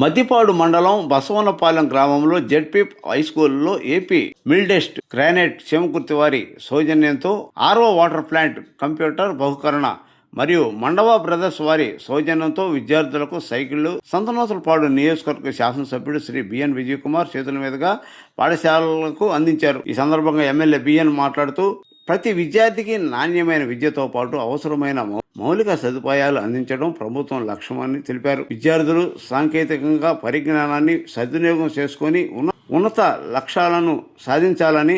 మద్దిపాడు మండలం బసవనపాలెం గ్రామంలో ZP హైస్కూల్లో AP మిల్డెస్ట్ granite శివకుర్తి వారి సౌజన్యంతో ఆర్ఓ వాటర్ ప్లాంట్ కంప్యూటర్ బహుకరణ మరియు మండవ బ్రదర్స్ వారి సౌజన్యంతో విద్యార్థులకు సైకిళ్లు సంతనోతులపాడు నియోజకవర్గ శాసనసభ్యుడు శ్రీ బిఎన్ విజయ్ కుమార్ చేతుల మీదుగా పాఠశాలలకు అందించారు. ఈ సందర్భంగా ఎమ్మెల్యే బిఎన్ మాట్లాడుతూ ప్రతి విద్యార్థికి నాణ్యమైన విద్యతో పాటు అవసరమైన మౌలిక సదుపాయాలు అందించడం ప్రభుత్వం లక్ష్యమని తెలిపారు. విద్యార్థులు సాంకేతికంగా పరిజ్ఞానాన్ని సద్వినియోగం చేసుకుని ఉన్నత లక్ష్యాలను సాధించాలని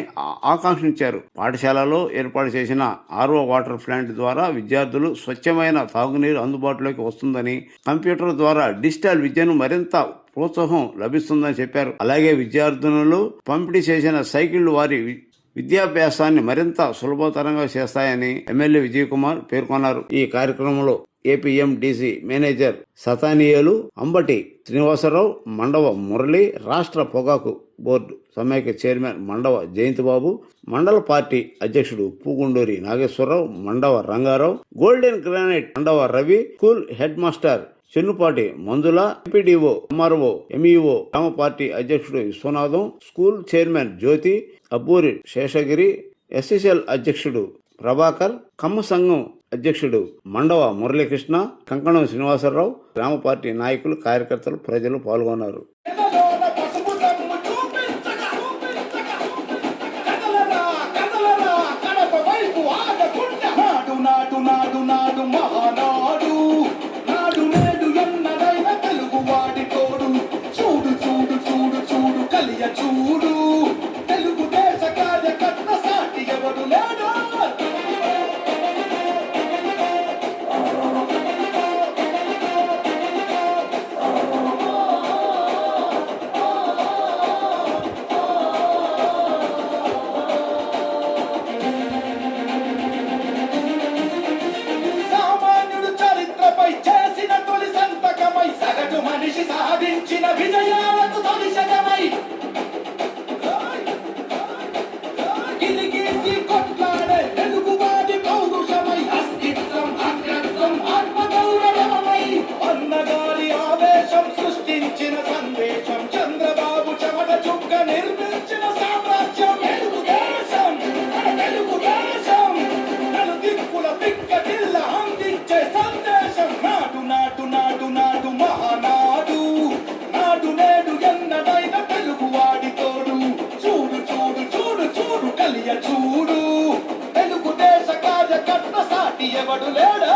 ఆకాంక్షించారు. పాఠశాలలో ఏర్పాటు చేసిన ఆర్ఓ వాటర్ ప్లాంట్ ద్వారా విద్యార్థులు స్వచ్ఛమైన తాగునీరు అందుబాటులోకి వస్తుందని, కంప్యూటర్ ద్వారా డిజిటల్ విద్యను మరింత ప్రోత్సాహం లభిస్తుందని చెప్పారు. అలాగే విద్యార్థులు పంపిణీ చేసిన సైకిళ్లు వారి విద్యాభ్యాసాన్ని మరింత సులభతరంగా చేస్తాయని ఎమ్మెల్యే విజయ్ కుమార్ పేర్కొన్నారు. ఈ కార్యక్రమంలో ఏపీఎండిసి మేనేజర్ సతానియలు అంబటి శ్రీనివాసరావు, మండవ మురళి, రాష్ట్ర పొగాకు బోర్డు సమైక్య చైర్మన్ మండవ జయంతిబాబు, మండల పార్టీ అధ్యక్షుడు Pugunduri Nageswara Rao, Mandava Ranga Rao, golden granite Mandava Ravi, school head master Chennupati Manjula, MPDO, MRO, MEO, గ్రామ పార్టీ అధ్యక్షుడు Viswanatham, school chairman Jyothi, Abburi Seshagiri, SSL అధ్యక్షుడు ప్రభాకర్, కమ్మ సంఘం అధ్యక్షుడు మండవ మురళీకృష్ణ, కంకణం శ్రీనివాసరావు, గ్రామ పార్టీ నాయకులు, కార్యకర్తలు, ప్రజలు పాల్గొన్నారు. సాధించిన విజయాలకు తొలిశకమై గిలిగీసి కొట్లాడే తెలుగువాడి పౌరుషమై అస్తిత్వం, అగ్రత్వం, ఆత్మగౌరవమై అన్నగారి ఆవేశం సృష్టించిన సందేశం, చంద్రబాబు చెమట చుక్క నిర్మించిన సామ్రాజ్యం, తెలుగుదేశం, తెలుగుదేశం, నలుదిక్కుల పిక్కటిల్ల అందించే సందేశం, నాటు నాటు నాటు నాటు మహానాడు, నాడు నేడు ఎన్నడైన తెలుగువాడి తోడు, చూడు చూడు చూడు చూడు కలియ చూడు, తెలుగుదేశ కార్యకర్త సాటి ఎవడు లేడా.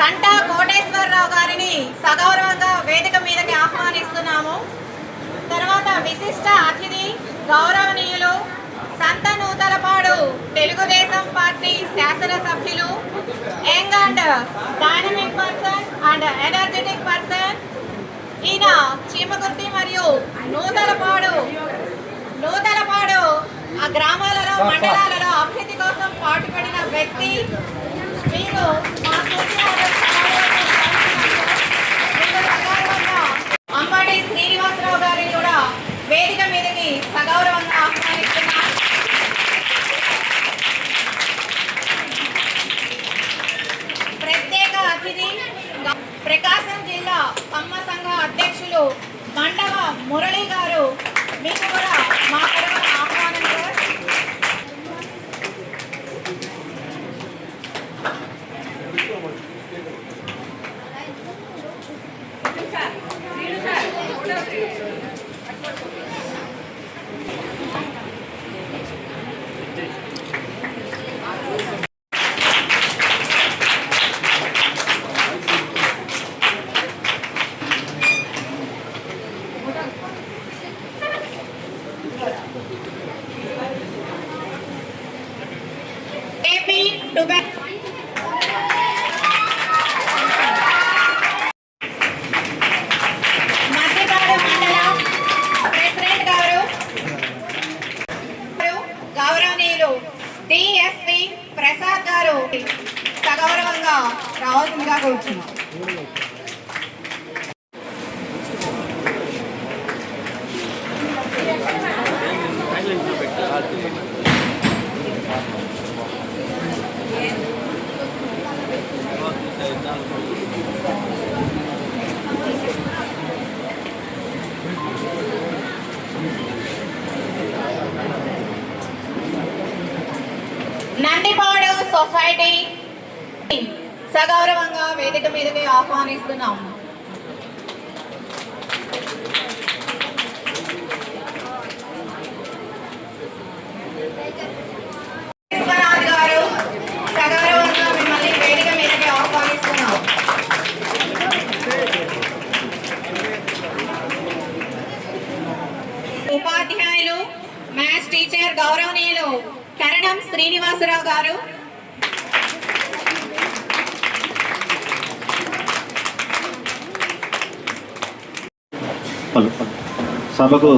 కంటా కోటేశ్వరరావు గారిని సగౌరవంగా వేదిక మీదకి ఆహ్వానిస్తున్నాము. తర్వాత విశిష్ట అతిథి గౌరవనీయులు సంతనూతలపాడు తెలుగుదేశం పార్టీ శాసనసభ్యులు, young and dynamic person and energetic person, ఈయన చీమకుర్తి మరియు నూతలపాడు ఆ గ్రామాలలో, మండలాలలో అభివృద్ధి కోసం పాటుపడిన వ్యక్తి. మీరు అంబటి శ్రీనివాసరావు గారిని కూడా వేదిక మీదకి సగౌరవంగా ఆహ్వానిస్తున్నారు. ప్రత్యేక అతిథి ప్రకాశం జిల్లా కమ్మ సంఘ అధ్యక్షులు మండవ మురళి గారు, మీకు కూడా మా తరఫున ఆహ్వానం. మద్దిపాడు మండలం ప్రెసిడెంట్ గారు, గౌరవనీయులు డిఎస్పి ప్రసాద్ గారు సగౌరవంగా రావాల్సిందిగా కూర్చున్నారు. నందిపాడు సొసైటీ సగౌరవంగా వేదిక మీదకి ఆహ్వానిస్తున్నాం. విశ్వనాథ్ గారు సగౌరవంగా మిమ్మల్ని వేదిక మీదకి ఆహ్వానిస్తున్నాం. ఉపాధ్యాయులు మ్యాథ్స్ టీచర్ గౌరవనీయులు కరణం శ్రీనివాసరావు గారు, సభకు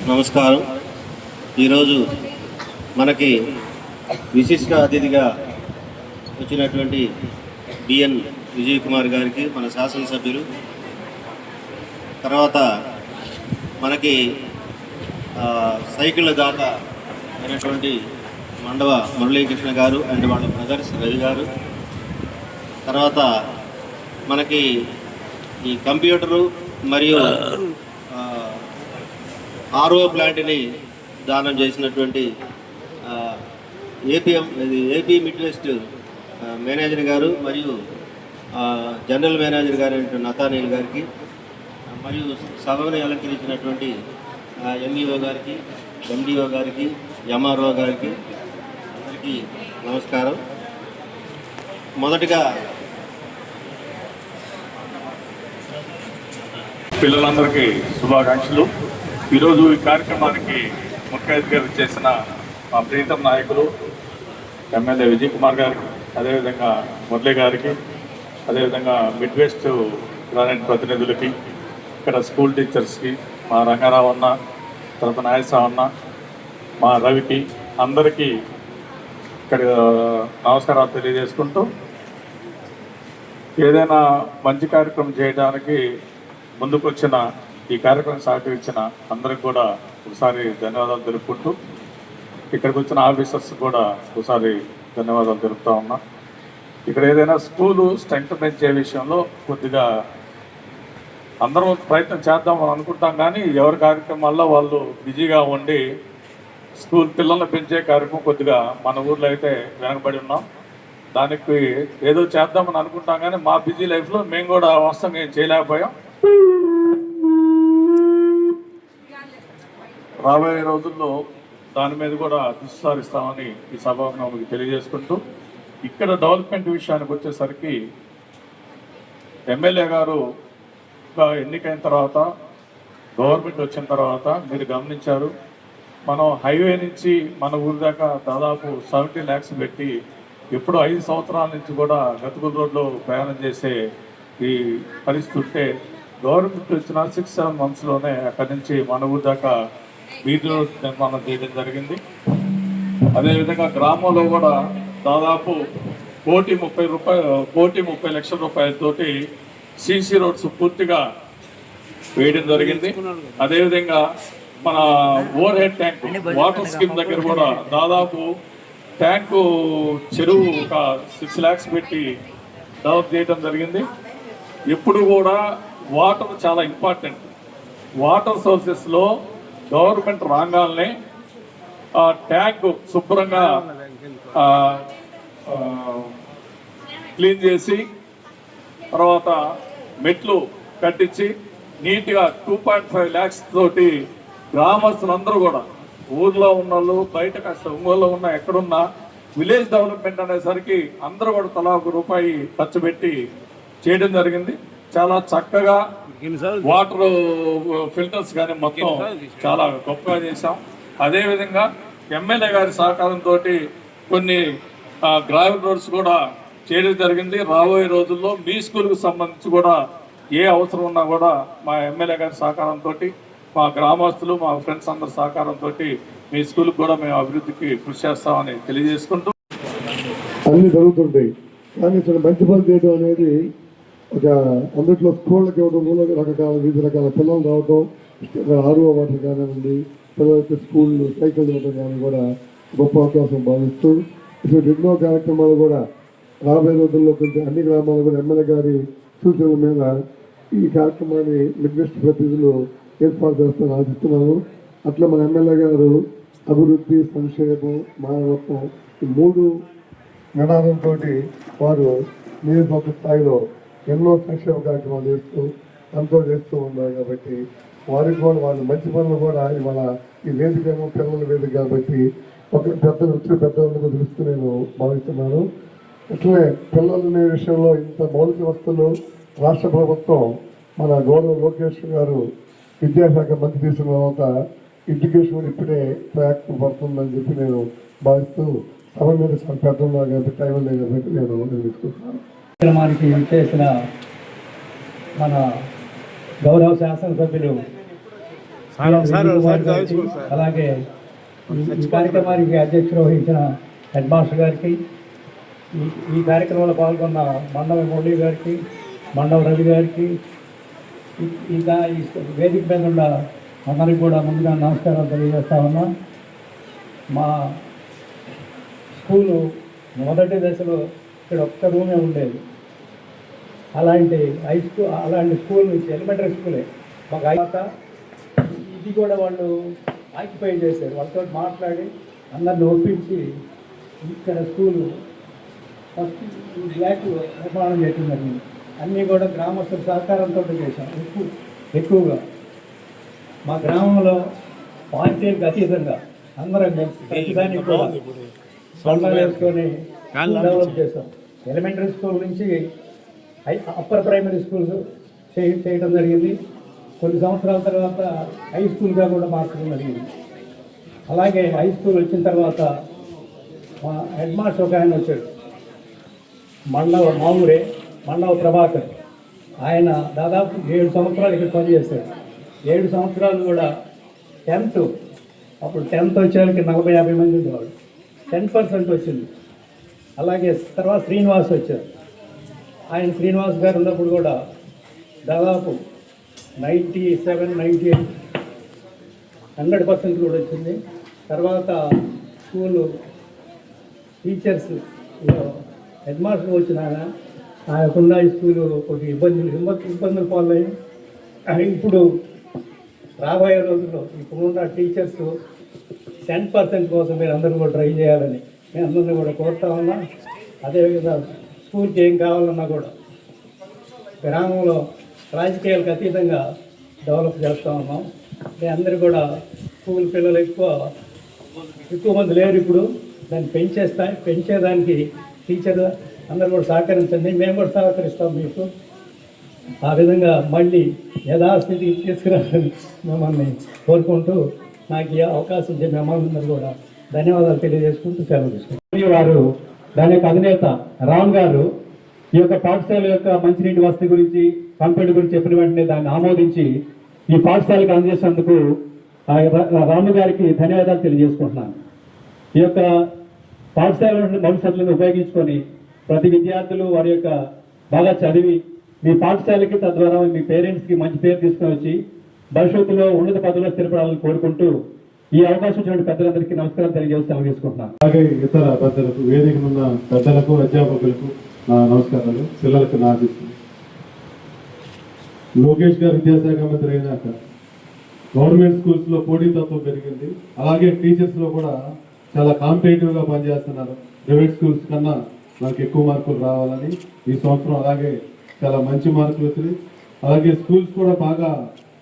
నమస్కారం. ఈరోజు మనకి విశిష్ట అతిథిగా వచ్చినటువంటి బిఎన్ విజయ్ కుమార్ గారికి, మన శాసనసభ్యులు, తర్వాత మనకి సైకిళ్ళ దాత అయినటువంటి మండవ మురళీకృష్ణ గారు అండ్ వాళ్ళ బ్రదర్స్ రవి గారు, తర్వాత మనకి ఈ కంప్యూటరు మరియు ఆర్ఓ ప్లాంట్ని దానం చేసినటువంటి ఏపీ మిడ్ వెస్ట్ మేనేజర్ గారు మరియు జనరల్ మేనేజర్ గారు నతానీల్ గారికి, మరియు సభను అలంకరించినటువంటి ఎంఈఓ గారికి, ఎండిఓ గారికి, ఎంఆర్ఓ గారికి అందరికీ నమస్కారం. మొదటిగా పిల్లలందరికీ శుభాకాంక్షలు. ఈరోజు ఈ కార్యక్రమానికి ముఖ్య అతిథిగా చేసిన మా ప్రీతం నాయకులు ఎమ్మెల్యే విజయ్ కుమార్ గారికి, అదేవిధంగా మురళి గారికి, అదేవిధంగా మిడ్ వెస్ట్ గ్రానైట్ ప్రతినిధులకి, ఇక్కడ స్కూల్ టీచర్స్కి, మా రంగారావు అన్న, తర్వాత నాయసరావు అన్న, మా రవికి, అందరికీ ఇక్కడ నమస్కారాలు తెలియజేసుకుంటూ, ఏదైనా మంచి కార్యక్రమం చేయడానికి ముందుకొచ్చిన, ఈ కార్యక్రమం సహకరించిన అందరికి కూడా ఒకసారి ధన్యవాదాలు తెలుపుకుంటూ, ఇక్కడికి వచ్చిన ఆఫీసర్స్ కూడా ఒకసారి ధన్యవాదాలు తెలుపుతా ఉన్నా. ఇక్కడ ఏదైనా స్కూలు స్ట్రెంగ్త్ పెంచే విషయంలో కొద్దిగా అందరం ప్రయత్నం చేద్దామని అనుకుంటాం, కానీ ఎవరి కార్యక్రమాల్లో వాళ్ళు బిజీగా ఉండి స్కూల్ పిల్లల్ని పెంచే కార్యక్రమం కొద్దిగా మన ఊర్లో అయితే వెనకబడి ఉన్నాం. దానికి ఏదో చేద్దామని అనుకుంటాం, కానీ మా బిజీ లైఫ్లో మేము కూడా వాస్తవంగా ఏం చేయలేకపోయాం. రాబోయే రోజుల్లో దాని మీద కూడా దృష్టి సారిస్తామని ఈ సభకు తెలియజేసుకుంటూ, ఇక్కడ డెవలప్మెంట్ విషయానికి వచ్చేసరికి ఎమ్మెల్యే గారు ఎన్నికైన తర్వాత, గవర్నమెంట్ వచ్చిన తర్వాత మీరు గమనించారు, మనం హైవే నుంచి మన ఊరి దాకా దాదాపు 70 lakhs పెట్టి ఎప్పుడు 5 సంవత్సరాల నుంచి కూడా గతుకుల రోడ్లో ప్రయాణం చేసే ఈ పరిస్థితి ఉంటే, గవర్నమెంట్ వచ్చిన 6-7 monthsలోనే అక్కడి నుంచి మన ఊరి దాకా బీటీ రోడ్ నిర్మాణం చేయడం జరిగింది. అదేవిధంగా గ్రామంలో కూడా దాదాపు 1,30 లక్షల రూపాయలతోటి సీసీ రోడ్స్ పూర్తిగా వేయడం జరిగింది. అదేవిధంగా మన over head tank water scheme దగ్గర కూడా దాదాపు ట్యాంకు చెరువు ఒక 6 lakhs పెట్టి డెవలప్ చేయడం జరిగింది. ఇప్పుడు కూడా వాటర్ చాలా ఇంపార్టెంట్. వాటర్ సోర్సెస్లో గవర్నమెంట్ రాగానే ట్యాంక్ శుభ్రంగా క్లీన్ చేసి, తర్వాత మెట్లు కట్టించి నీట్గా 2.5 lakhs తోటి గ్రామస్తులందరూ కూడా, ఊర్లో ఉన్న వాళ్ళు, బయట కాస్త ఒంగోలులో ఉన్న ఎక్కడున్నా, విలేజ్ డెవలప్మెంట్ అనేసరికి అందరూ కూడా తలా ₹1 ఖర్చు పెట్టి చేయడం జరిగింది. చాలా చక్కగా వాటర్ ఫిల్టర్స్ కానీ మొత్తం చాలా గొప్పగా చేశాం. అదేవిధంగా ఎమ్మెల్యే గారి సహకారంతో కొన్ని గ్రావెల్ రోడ్స్ కూడా చేయడం జరిగింది. రాబోయే రోజుల్లో మీ స్కూల్కి సంబంధించి కూడా ఏ అవసరం ఉన్నా కూడా మా ఎమ్మెల్యే గారి సహకారంతో, మా గ్రామస్తులు, మా ఫ్రెండ్స్ అందరి సహకారంతో మీ స్కూల్కి కూడా మేము అభివృద్ధికి కృషి చేస్తామని తెలియజేసుకుంటూ, అన్నీ జరుగుతుంటాయి. కానీ ఇక్కడ మంచి పని చేయడం అనేది ఒక అందుట్లో స్కూళ్ళకి ఇవ్వడం, వివిధ రకాల పిల్లలు రావడం, ఆర్ఓ వాటర్ కానివ్వండి, పిల్లలకి స్కూళ్ళు సైకిల్ ఇవ్వడం కానీ కూడా గొప్ప అవకాశం భావిస్తూ ఇప్పుడు ఎన్నో కార్యక్రమాలు కూడా రాబోయే రోజుల్లో కొంచెం అన్ని గ్రామాలు కూడా ఎమ్మెల్యే గారి సూచనల మీద ఈ కార్యక్రమాన్ని మిడ్వెస్ట్ ప్రతినిధులు ఏర్పాటు చేస్తారని ఆశిస్తున్నాను. అట్లా మన ఎమ్మెల్యే గారు అభివృద్ధి, సంక్షేమం, మానవత్వం ఈ 3 నినాదంతో వారు నియోజకవర్గ స్థాయిలో ఎన్నో సంక్షేమ కార్యక్రమాలు చేస్తూ ఉన్నారు. కాబట్టి వారికి కూడా వాళ్ళ మంచి పనులు కూడా ఇవాళ ఈ వేదిక ఏమో పిల్లల వేదిక కాబట్టి ఒక పెద్దలకు తెలుస్తూ నేను భావిస్తున్నాను. అట్లనే పిల్లల విషయంలో ఇంత మౌలిక వస్తువులు రాష్ట్ర ప్రభుత్వం మన గౌరవ లోకేష్ గారు విద్యాశాఖ మంత్రి తీసుకున్న తర్వాత ఎడ్యుకేషన్ ఇప్పుడే ట్రాక్ పడుతుందని చెప్పి నేను భావిస్తూ సభ మీద చాలా పెద్దలు కాబట్టి టైం లేదు కాబట్టి నేను తీసుకుంటున్నాను. కార్యక్రమానికి చేసిన మన గౌరవ శాసనసభ్యులు అలాగే ఈ కార్యక్రమానికి అధ్యక్షత వహించిన హెడ్ మాస్టర్ గారికి, ఈ కార్యక్రమంలో పాల్గొన్న మండవ మురళి గారికి, మండవ రవి గారికి, ఈ వేదిక మీద ఉన్న అందరికీ కూడా ముందుగా నమస్కారం తెలియజేస్తా ఉన్నా. మా స్కూలు మొదటి దశలో ఇక్కడ ఒక్క రూమే ఉండేది. అలాంటి స్కూల్ నుంచి ఎలిమెంటరీ స్కూలే మాకు అయ్యాక ఇది కూడా వాళ్ళు ఆక్యుపై చేశారు. వాళ్ళతో మాట్లాడి అందరిని ఒప్పించి ఇక్కడ స్కూలు ఫస్ట్ బ్లాక్ నిర్మాణం చేయడం జరిగింది. అన్నీ కూడా గ్రామస్తుల సహకారంతో చేశాం. ఎక్కువగా మా గ్రామంలో పార్టీలకు అతీతంగా అందరం కలిసి ప్రతిదానికి కూడా సొంతం వేసుకొని డెవలప్ చేస్తాం. ఎలిమెంటరీ స్కూల్ నుంచి అప్పర్ ప్రైమరీ స్కూల్ చేయడం జరిగింది. కొన్ని సంవత్సరాల తర్వాత హై స్కూల్గా కూడా మార్చడం జరిగింది. అలాగే హై స్కూల్ వచ్చిన తర్వాత మా హెడ్ మాస్టర్ ఒక ఆయన వచ్చాడు, మండవ ప్రభాకర్. ఆయన దాదాపు 7 సంవత్సరాలు ఇక్కడ పనిచేశాడు. 7 సంవత్సరాలు కూడా 10th అప్పుడు 10th వచ్చేవాళ్ళకి 40-50 మంది ఉండేవాడు. 10% వచ్చింది. అలాగే తర్వాత శ్రీనివాస్ వచ్చారు. ఆయన శ్రీనివాస్ గారు ఉన్నప్పుడు కూడా దాదాపు 97-98 100% కూడా వచ్చింది. తర్వాత స్కూలు టీచర్స్ హెడ్ మాస్టర్ వచ్చిన ఆయనకున్న ఈ స్కూలు కొద్ది ఇబ్బందులు పాలయ్యి ఇప్పుడు రాబోయే రోజుల్లో ఇప్పుడున్న టీచర్స్ 10% కోసం మీరు అందరూ కూడా ట్రై చేయాలని నేను అందరినీ కూడా కోరుతా ఉన్నా. అదేవిధంగా స్కూల్కి ఏం కావాలన్నా కూడా గ్రామంలో రాజకీయాలకు అతీతంగా డెవలప్ చేస్తూ ఉన్నాం. అందరూ కూడా స్కూల్ పిల్లలు ఎక్కువ మంది లేరు. ఇప్పుడు దాన్ని పెంచేదానికి టీచర్ అందరూ కూడా సహకరించండి, మేము కూడా సహకరిస్తాం మీకు. ఆ విధంగా మళ్ళీ యథాస్థితికి తీసుకురావాలని మిమ్మల్ని కోరుకుంటూ నాకు ఈ అవకాశం ఇచ్చే మిమ్మల్ని కూడా ధన్యవాదాలు తెలియజేసుకుంటూ సెలవు తీసుకుంటాం. వారు దాని యొక్క అధినేత రామ్ గారు ఈ యొక్క పాఠశాల యొక్క మంచినీటి వసతి గురించి, కంప్యూటర్ గురించి చెప్పిన వెంటనే దాన్ని ఆమోదించి ఈ పాఠశాలకు అందజేసినందుకు రాము గారికి ధన్యవాదాలు తెలియజేసుకుంటున్నాను. ఈ యొక్క పాఠశాల భవిష్యత్తులను ఉపయోగించుకొని ప్రతి విద్యార్థులు వారి యొక్క బాగా చదివి మీ పాఠశాలకి, తద్వారా మీ పేరెంట్స్కి మంచి పేరు తీసుకుని వచ్చి భవిష్యత్తులో ఉన్నత పదవిలో స్థిరపడాలని కోరుకుంటూ ఈ అవకాశం ఇచ్చినటువంటి పెద్దలందరికీ నమస్కారం తెలియజేసి సెలవుకుంటున్నాను. అలాగే ఇతర పెద్దలకు, వేదిక ఉన్న పెద్దలకు, అధ్యాపకులకు నా నమస్కారాలు. పిల్లలకు నా ఆశిస్తున్నాను. లోకేష్ గారు విద్యాశాఖ మంత్రి అయినాక గవర్నమెంట్ స్కూల్స్లో పోటీతత్వం పెరిగింది. అలాగే టీచర్స్లో కూడా చాలా కాంపిటేటివ్గా పనిచేస్తున్నారు. ప్రైవేట్ స్కూల్స్ కన్నా మనకు ఎక్కువ మార్కులు రావాలని ఈ సంవత్సరం అలాగే చాలా మంచి మార్కులు వచ్చినాయి. అలాగే స్కూల్స్ కూడా బాగా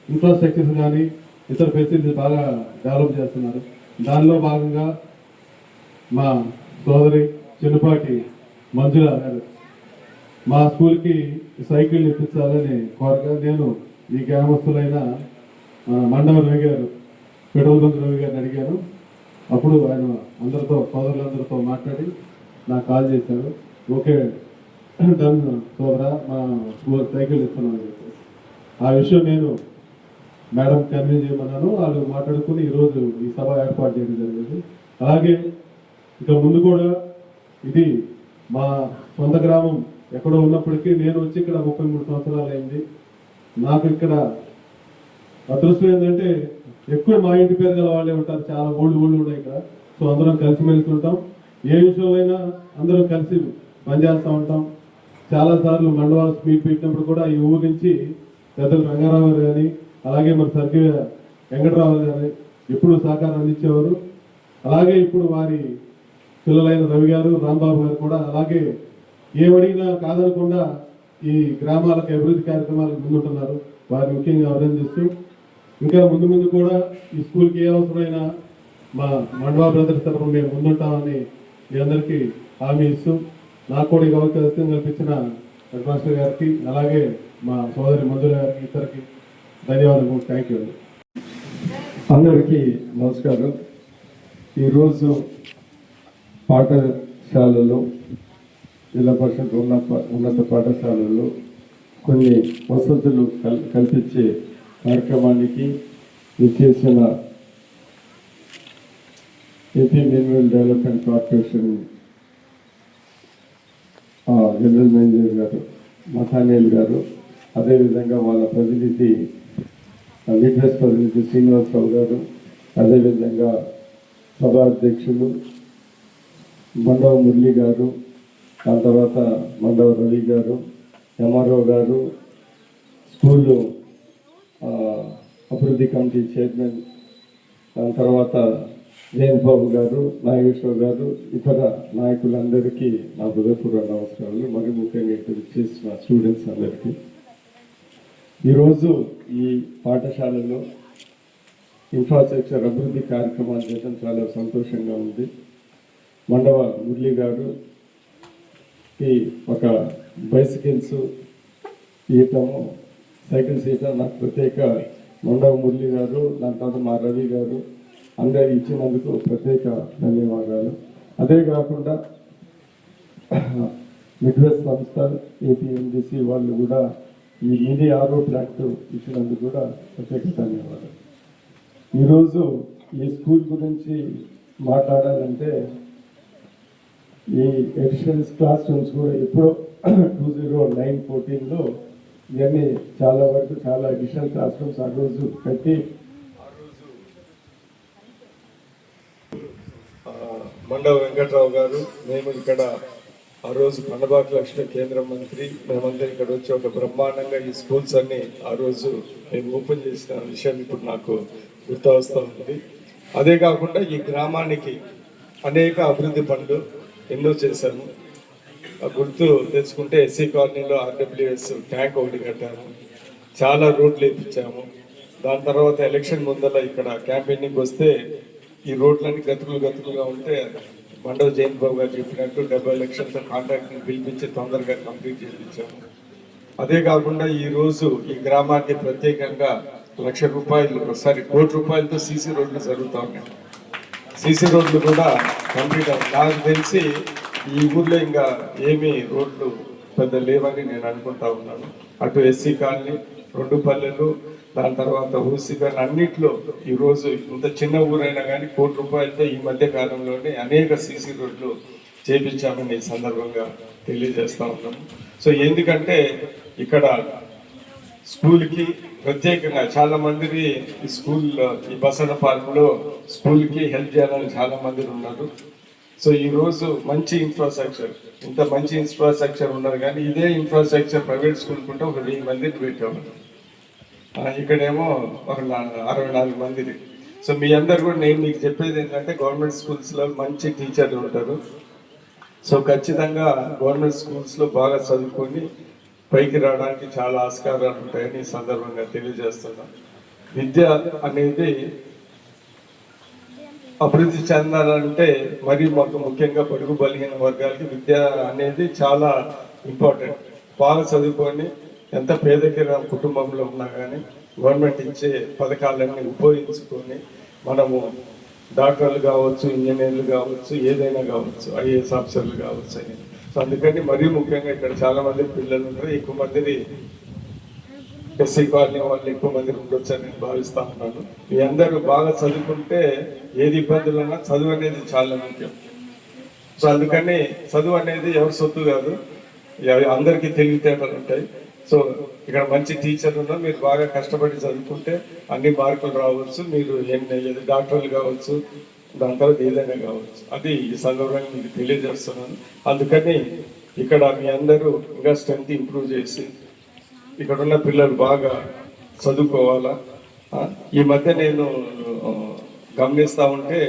ఇన్ఫ్రాస్ట్రక్చర్స్ కానీ ఇతర ఫెసిలిటీస్ బాగా డెవలప్ చేస్తున్నారు. దానిలో భాగంగా మా సోదరి చిన్నపాటి మంజుల గారు మా స్కూల్కి సైకిల్ ఇప్పించాలని కోరగా నేను ఈ గ్రామస్తులైన మండవ రవి గారు, పెడవలంద రవి గారిని అడిగాను. అప్పుడు ఆయన అందరితో, సోదరులందరితో మాట్లాడి నాకు కాల్ చేశారు. ఓకే డన్ సోదరా, మా స్కూల్ సైకిల్ ఇస్తున్నాను అని చెప్పేసి ఆ విషయం నేను మేడం కన్వీన్ చేయమన్నాను. వాళ్ళు మాట్లాడుకుని ఈరోజు ఈ సభ ఏర్పాటు చేయడం జరిగింది. అలాగే ఇక ముందు కూడా ఇది మా సొంత గ్రామం ఎక్కడో ఉన్నప్పటికీ నేను వచ్చి ఇక్కడ 33 సంవత్సరాలు అయింది. నాకు ఇక్కడ అదృష్టం ఏంటంటే ఎక్కువ మా ఇంటి పేరు గల వాళ్ళే ఉంటారు. చాలా ఊళ్ళు ఉన్నాయి ఇక్కడ. సో అందరం కలిసి మెలుస్తుంటాం. ఏ విషయంలో అందరం కలిసి పనిచేస్తూ ఉంటాం. చాలాసార్లు మండవాల స్పీడ్ పెట్టినప్పుడు కూడా ఈ ఊరు నుంచి పెద్దలు రంగారావు గారు కానీ అలాగే మరి సర్కిల్ వెంకటరావు గారు ఎప్పుడు సహకారం అందించేవారు. అలాగే ఇప్పుడు వారి పిల్లలైన రవి గారు రాంబాబు గారు కూడా అలాగే ఏమడిగినా కాదనకుండా ఈ గ్రామాలకు అభివృద్ధి కార్యక్రమాలకు ముందుంటున్నారు. వారిని ముఖ్యంగా అభినందిస్తూ ఇంకా ముందు ముందు కూడా ఈ స్కూల్కి ఏ అవసరమైనా మా మండవా బ్రదర్స్ తరఫున మేము ముందుంటామని మీ అందరికీ హామీ ఇస్తూ నాకు కూడా ఈ అవకాశం కల్పించిన హెడ్ మాస్టర్ గారికి అలాగే మా సోదరి మంజుల గారికి ఇద్దరికి ధన్యవాదాలు. Thank you. అందరికీ నమస్కారం. ఈరోజు పాఠశాలలో జిల్లా పరిషత్ ఉన్నత పాఠశాలల్లో కొన్ని వసతులు కల్పించే కార్యక్రమానికి విచ్చేసిన AP mineral development corporation general manager గారు మథానేల్ గారు, అదేవిధంగా వాళ్ళ ప్రతినిధి లీడర్స్ ప్రతినిధి శ్రీనివాసరావు గారు, అదేవిధంగా సభాధ్యక్షులు మండవ మురళి గారు, దాని తర్వాత మండవ రవి గారు, ఎంఆర్ఓ గారు, స్కూలు అభివృద్ధి కమిటీ చైర్మన్, దాని తర్వాత జయంత్ బాబు గారు, నాగేశ్వర్ గారు, ఇతర నాయకులందరికీ నా హృదయపూర్వక నమస్కారాలు. మరి ముఖ్యంగా ఇక్కడ చేసిన స్టూడెంట్స్ అందరికీ ఈరోజు ఈ పాఠశాలలో ఇన్ఫ్రాస్ట్రక్చర్ అభివృద్ధి కార్యక్రమాలు చేయడం చాలా సంతోషంగా ఉంది. మండవ మురళి గారుకి ఒక బైసికల్స్ ఇవ్వటము, సైకిల్స్ ఇవ్వటం నాకు ప్రత్యేక మండవ మురళి గారు, దాని తర్వాత మా రవి గారు అందరు ఇచ్చినందుకు ప్రత్యేక ధన్యవాదాలు. అదే కాకుండా మిడ్వెస్ట్ సంస్థ ఏపీఎండిసి వాళ్ళు కూడా ఈ మినీ ఆరో ప్లాంట్ ఇచ్చినందుకు కూడా ప్రత్యేక ధన్యవాదాలు. ఈరోజు ఈ స్కూల్ గురించి మాట్లాడాలంటే ఈ ఎడిషనల్ క్లాస్ రూమ్స్ కూడా ఎప్పుడో 2009-14లో ఇవన్నీ చాలా వరకు చాలా అడిషనల్ క్లాస్ రూమ్స్ ఆ రోజు కట్టి మండవ వెంకటరావు గారు, మేము ఇక్కడ ఆ రోజు కొండబాక లక్ష్మి కేంద్ర మంత్రి, మేమందరం ఇక్కడ వచ్చి ఒక బ్రహ్మాండంగా ఈ స్కూల్స్ అన్ని ఆ రోజు మేము ఓపెన్ చేసిన విషయం ఇప్పుడు నాకు గుర్తొస్తూ ఉంది. అదే కాకుండా ఈ గ్రామానికి అనేక అభివృద్ధి పనులు ఎన్నో చేశాము. గుర్తు తెచ్చుకుంటే ఎస్సీ కాలనీలో ఆర్డబ్ల్యూఎస్ ట్యాంక్ ఒకటి కట్టాము, చాలా రోడ్లు వేయించాము. దాని తర్వాత ఎలక్షన్ ముందర ఇక్కడ క్యాంపెయినింగ్ వస్తే ఈ రోడ్లన్నీ గతుకులుగా ఉంటే మండవ జయంత్ బాబు గారు చెప్పినట్టు 70 లక్షలతో కాంట్రాక్ట్ని పిలిపించి తొందరగా కంప్లీట్ చేయించాము. అదే కాకుండా ఈ రోజు ఈ గ్రామానికి ప్రత్యేకంగా ₹1,00,000 కోటి రూపాయలతో సీసీ రోడ్లు జరుగుతూ ఉన్నాయి. సీసీ రోడ్లు కూడా కంప్లీట్ నాకు తెలిసి ఈ ఊర్లో ఇంకా ఏమీ రోడ్లు పెద్ద లేవని నేను అనుకుంటా ఉన్నాను. అటు ఎస్సీ కాలనీ, 2 పల్లెలు, దాని తర్వాత ఊసి కానీ అన్నిట్లో ఈరోజు ఇంత చిన్న ఊరైనా కానీ ₹1,00,000 రూపాయలతో ఈ మధ్య కాలంలోనే అనేక సీసీ రోడ్లు చేపించామని ఈ సందర్భంగా తెలియజేస్తా ఉన్నాము. సో ఎందుకంటే ఇక్కడ స్కూల్కి ప్రత్యేకంగా చాలా మంది ఈ స్కూల్ ఈ బసన్న పార్కులో స్కూల్కి హెల్ప్ చేయాలని చాలా మంది ఉన్నారు. సో ఈరోజు మంచి ఇన్ఫ్రాస్ట్రక్చర్, ఇంత మంచి ఇన్ఫ్రాస్ట్రక్చర్ ఉన్నారు కానీ ఇదే ఇన్ఫ్రాస్ట్రక్చర్ ప్రైవేట్ స్కూల్ కుంటే ఒక 1000 మందిని పెట్టేవాళ్ళు, ఇక్కడేమో ఒక 64 మందిని. సో మీ అందరు కూడా నేను మీకు చెప్పేది ఏంటంటే గవర్నమెంట్ స్కూల్స్లో మంచి టీచర్లు ఉంటారు. సో ఖచ్చితంగా గవర్నమెంట్ స్కూల్స్లో బాగా చదువుకొని పైకి రావడానికి చాలా ఆస్కారాలు ఉంటాయని ఈ సందర్భంగా తెలియజేస్తున్నాం. విద్య అనేది అభివృద్ధి చెందాలంటే మరి మాకు ముఖ్యంగా బడుగు బలహీన వర్గాలకి విద్య అనేది చాలా ఇంపార్టెంట్. బాగా చదువుకొని ఎంత పేదరిక కుటుంబంలో ఉన్నా కానీ గవర్నమెంట్ ఇచ్చే పథకాలన్నీ ఉపయోగించుకొని మనము డాక్టర్లు కావచ్చు, ఇంజనీర్లు కావచ్చు, ఏదైనా కావచ్చు, ఐఏఎస్ ఆఫీసర్లు కావచ్చు అని. సో అందుకని మరీ ముఖ్యంగా ఇక్కడ చాలా మంది పిల్లలు ఉంటారు, ఎక్కువ మందిని ఎస్సీ కాలనీ వాళ్ళు ఎక్కువ మంది ఉండొచ్చు అని నేను భావిస్తా ఉన్నాను. మీ అందరూ బాగా చదువుకుంటే ఏది ఇబ్బందులు ఉన్నా చదువు అనేది చాలా ముఖ్యం. సో అందుకని చదువు అనేది ఎవరి సొత్తు కాదు, అందరికీ తెలివితేటలు ఉంటాయి. సో ఇక్కడ మంచి టీచర్లు ఉన్నా మీరు బాగా కష్టపడి చదువుకుంటే అన్ని మార్కులు రావచ్చు, మీరు డాక్టర్లు కావచ్చు, దాని తర్వాత ఏదైనా కావచ్చు. అది ఈ సందర్భంగా మీకు తెలియజేస్తున్నాను. అందుకని ఇక్కడ మీ అందరూ ఇంకా స్ట్రెంత్ ఇంప్రూవ్ చేసి ఇక్కడ ఉన్న పిల్లలు బాగా చదువుకోవాలా. ఈ మధ్య నేను గమనిస్తూ ఉంటే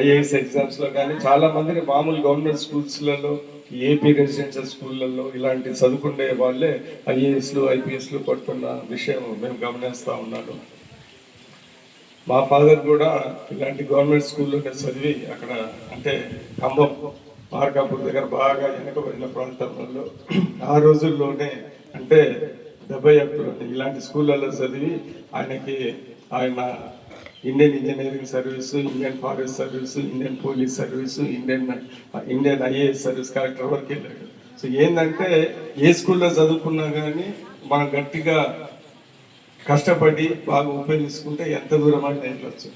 ఐఏఎస్ ఎగ్జామ్స్లో కానీ చాలా మందిని మామూలు గవర్నమెంట్ స్కూల్స్లలో ఏపీ రెసిడెన్షియల్ స్కూళ్ళల్లో ఇలాంటి చదువుకునే వాళ్ళే ఐఏఎస్లు ఐపీఎస్లు పడుతున్న విషయం మేము గమనిస్తూ ఉన్నాను. మా ఫాదర్ కూడా ఇలాంటి గవర్నమెంట్ స్కూల్లోనే చదివి అక్కడ అంటే ఖమ్మం మార్కాపూర్ దగ్గర బాగా వెనకబడిన ప్రాంతంలో ఆ రోజుల్లోనే అంటే 71 ఇలాంటి స్కూళ్ళల్లో చదివి ఆయన Indian engineering service, Indian forest service, Indian police service, Indian IAS service collector వరకు వెళ్ళాడు. సో ఏంటంటే ఏ స్కూల్లో చదువుకున్నా కానీ మనం గట్టిగా కష్టపడి బాగా ఉపయోగించుకుంటే ఎంత దూరం అని వెళ్ళొచ్చు.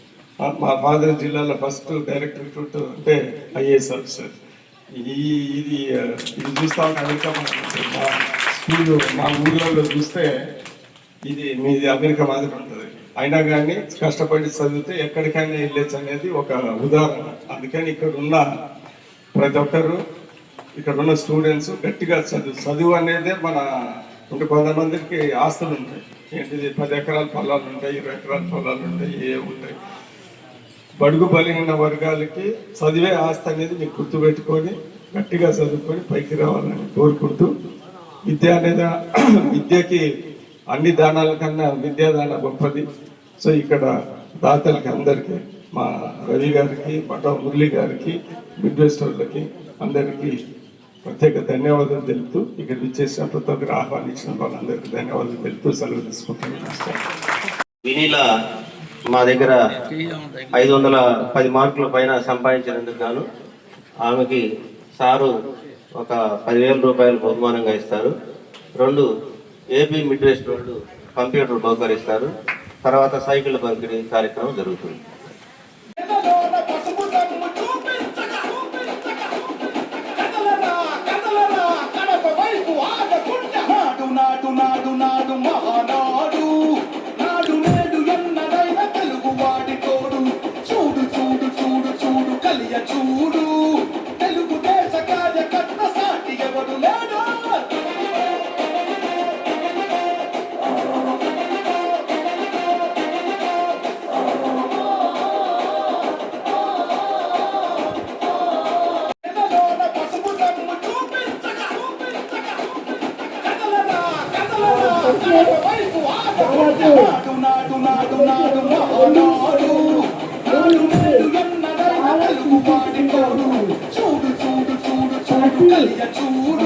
మా ఫాదర్ జిల్లాలో ఫస్ట్ డైరెక్ట్ రిక్రూట్ అంటే ఐఏఎస్ ఆఫీసర్. ఇది చూస్తా ఉంటే మా స్కూల్ మా ఊళ్ళో చూస్తే ఇది మీది అమెరికా మాదిరి ఉంటుంది. అయినా కానీ కష్టపడి చదివితే ఎక్కడికైనా వెళ్ళొచ్చు అనేది ఒక ఉదాహరణ. అందుకని ఇక్కడ ఉన్న ప్రతి ఒక్కరు ఇక్కడ ఉన్న స్టూడెంట్స్ గట్టిగా చదువు అనేది మన ఇంకా కొంతమందికి ఆస్తులు ఉంటాయి. ఏంటిది 10 ఎకరాల పొలాలు ఉంటాయి, 20 ఎకరాల పొలాలు ఉంటాయి, ఏ ఉంటాయి. బడుగు బలహీన వర్గాలకి చదివే ఆస్తి అనేది మీకు గుర్తుపెట్టుకొని గట్టిగా చదువుకొని పైకి రావాలని కోరుకుంటూ విద్యకి అన్ని దానాల కన్నా విద్యాదాన గొప్పది. సో ఇక్కడ దాతలకి అందరికీ మా రవి గారికి, మఠ మురళి గారికి, మిడ్వెస్టర్లకి అందరికీ ప్రత్యేక ధన్యవాదాలు తెలుపుతూ ఇక్కడ విచ్చేసిన ప్రతి ఒక్కరు ఆహ్వానించిన వాళ్ళందరికీ ధన్యవాదాలు తెలుపుతూ సెలవు తీసుకుంటున్నాను. వినీల మా దగ్గర 510 మార్కుల పైన సంపాదించినందుకు గాను ఆమెకి సారు ఒక 10,000 రూపాయలు బహుమానంగా ఇస్తారు. 2 ఏపీ మిడ్ వెస్ట్ వాళ్ళు కంప్యూటర్ బహుకరిస్తారు. తర్వాత సైకిల్ పంపిణీ కార్యక్రమం జరుగుతుంది. చూడు